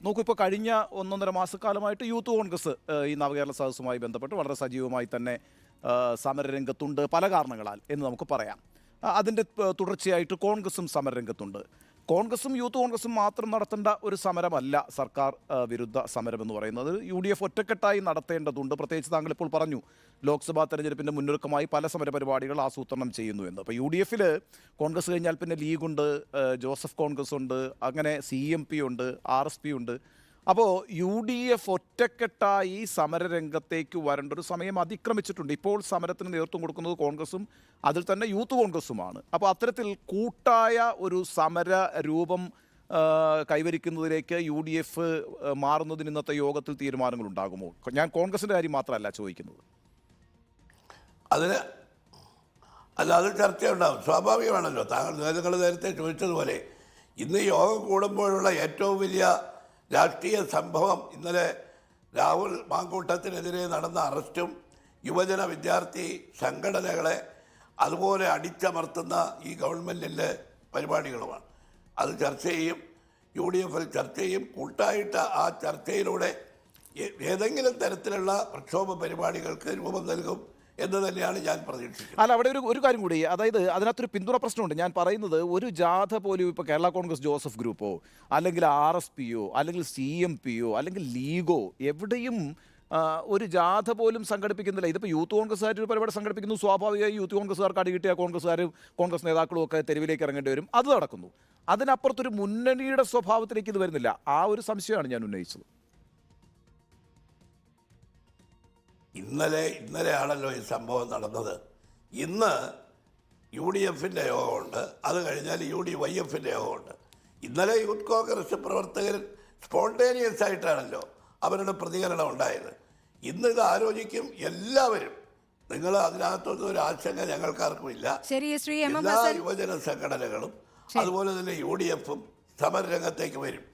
നോക്കൂ, ഇപ്പോൾ കഴിഞ്ഞ 1.5 മാസക്കാലമായിട്ട് യൂത്ത് കോൺഗ്രസ് ഈ നവകേരള സദസ്സുമായി ബന്ധപ്പെട്ട് വളരെ സജീവമായി തന്നെ സമരരംഗത്തുണ്ട്, പല കാരണങ്ങളാൽ എന്ന് നമുക്ക് പറയാം. അതിൻ്റെ തുടർച്ചയായിട്ട് കോൺഗ്രസും സമരരംഗത്തുണ്ട്. കോൺഗ്രസും യൂത്ത് കോൺഗ്രസും മാത്രം നടത്തേണ്ട ഒരു സമരമല്ല സർക്കാർ വിരുദ്ധ സമരം എന്ന് പറയുന്നത്. UDF ഒറ്റക്കെട്ടായി നടത്തേണ്ടതുണ്ട്. പ്രത്യേകിച്ച് താങ്കൾ ഇപ്പോൾ പറഞ്ഞു, ലോക്സഭാ തെരഞ്ഞെടുപ്പിൻ്റെ മുന്നൊരുക്കമായി പല സമരപരിപാടികൾ ആസൂത്രണം ചെയ്യുന്നു എന്ന്. അപ്പോൾ UDFൽ കോൺഗ്രസ് കഴിഞ്ഞാൽ പിന്നെ ലീഗുണ്ട്, ജോസഫ് കോൺഗ്രസ് ഉണ്ട്, അങ്ങനെ CMP ഉണ്ട്, RSP ഉണ്ട്. അപ്പോൾ UDF ഒറ്റക്കെട്ടായി സമരരംഗത്തേക്ക് വരേണ്ട ഒരു സമയം അതിക്രമിച്ചിട്ടുണ്ട്. ഇപ്പോൾ സമരത്തിന് നേതൃത്വം കൊടുക്കുന്നത് കോൺഗ്രസും അതിൽ തന്നെ യൂത്ത് കോൺഗ്രസുമാണ്. അപ്പോൾ അത്തരത്തിൽ കൂട്ടായ ഒരു സമര രൂപം കൈവരിക്കുന്നതിലേക്ക് UDF മാറുന്നതിന് ഇന്നത്തെ യോഗത്തിൽ തീരുമാനങ്ങൾ ഉണ്ടാകുമോ? ഞാൻ കോൺഗ്രസിൻ്റെ കാര്യം മാത്രമല്ല ചോദിക്കുന്നത്. അതിന് അത് ചർച്ചയുണ്ടാകും, സ്വാഭാവികമാണല്ലോ. നിങ്ങൾ നേരത്തെ ചോദിച്ചതുപോലെ ഇന്ന് യോഗം കൂടുമ്പോഴുള്ള ഏറ്റവും വലിയ രാഷ്ട്രീയ സംഭവം ഇന്നലെ രാഹുൽ മാങ്കൂട്ടത്തിനെതിരെ നടന്ന അറസ്റ്റും യുവജന വിദ്യാർത്ഥി സംഘടനകളെ അതുപോലെ അടിച്ചമർത്തുന്ന ഈ ഗവൺമെൻറ്റിൻ്റെ പരിപാടികളുമാണ്. അത് ചർച്ച ചെയ്യും, UDFൽ ചർച്ച ചെയ്യും. കൂട്ടായിട്ട് ആ ചർച്ചയിലൂടെ ഏതെങ്കിലും തരത്തിലുള്ള പ്രക്ഷോഭ പരിപാടികൾക്ക് രൂപം നൽകും എന്ന് തന്നെയാണ് ഞാൻ പ്രതീക്ഷിക്കുന്നത്. അല്ല, അവിടെ ഒരു കാര്യം കൂടി, അതായത് അതിനകത്തൊരു പിന്തുണ പ്രശ്നമുണ്ട്. ഞാൻ പറയുന്നത്, ഒരു ജാഥ പോലും ഇപ്പോൾ കേരള കോൺഗ്രസ് ജോസഫ് ഗ്രൂപ്പോ അല്ലെങ്കിൽ RSPയോ അല്ലെങ്കിൽ CMPയോ അല്ലെങ്കിൽ ലീഗോ എവിടെയും ഒരു ജാഥ പോലും സംഘടിപ്പിക്കുന്നില്ല. ഇതിപ്പോൾ യൂത്ത് കോൺഗ്രസ്സുകാർ ഒരു പരിപാടി സംഘടിപ്പിക്കുന്നു, സ്വാഭാവികമായി യൂത്ത് കോൺഗ്രസ്സുകാർക്ക് അടി കിട്ടിയ കോൺഗ്രസ്സുകാരും കോൺഗ്രസ് നേതാക്കളും ഒക്കെ തെരുവിലേക്ക് ഇറങ്ങേണ്ടി വരും. അത് നടക്കുന്നു. അതിനപ്പുറത്തൊരു മുന്നണിയുടെ സ്വഭാവത്തിലേക്ക് ഇത് വരുന്നില്ല. ആ ഒരു സംശയമാണ് ഞാൻ ഉന്നയിച്ചത്. ഇന്നലെയാണല്ലോ ഈ സംഭവം നടന്നത്. ഇന്ന് UDFൻ്റെ യോഗമുണ്ട്, അത് കഴിഞ്ഞാൽ YFൻ്റെ യോഗമുണ്ട്. ഇന്നലെ യൂത്ത് കോൺഗ്രസ് പ്രവർത്തകർ സ്പോണ്ടേനിയസ് ആയിട്ടാണല്ലോ അവരുടെ പ്രതികരണം ഉണ്ടായത്. ഇന്ന് ഇത് ആലോചിക്കും എല്ലാവരും. നിങ്ങൾ അതിനകത്തൊന്നും ഒരു ആശങ്ക ഞങ്ങൾക്കാർക്കുമില്ല. എല്ലാ യുവജന സംഘടനകളും അതുപോലെ തന്നെ UDFും സമരരംഗത്തേക്ക് വരും.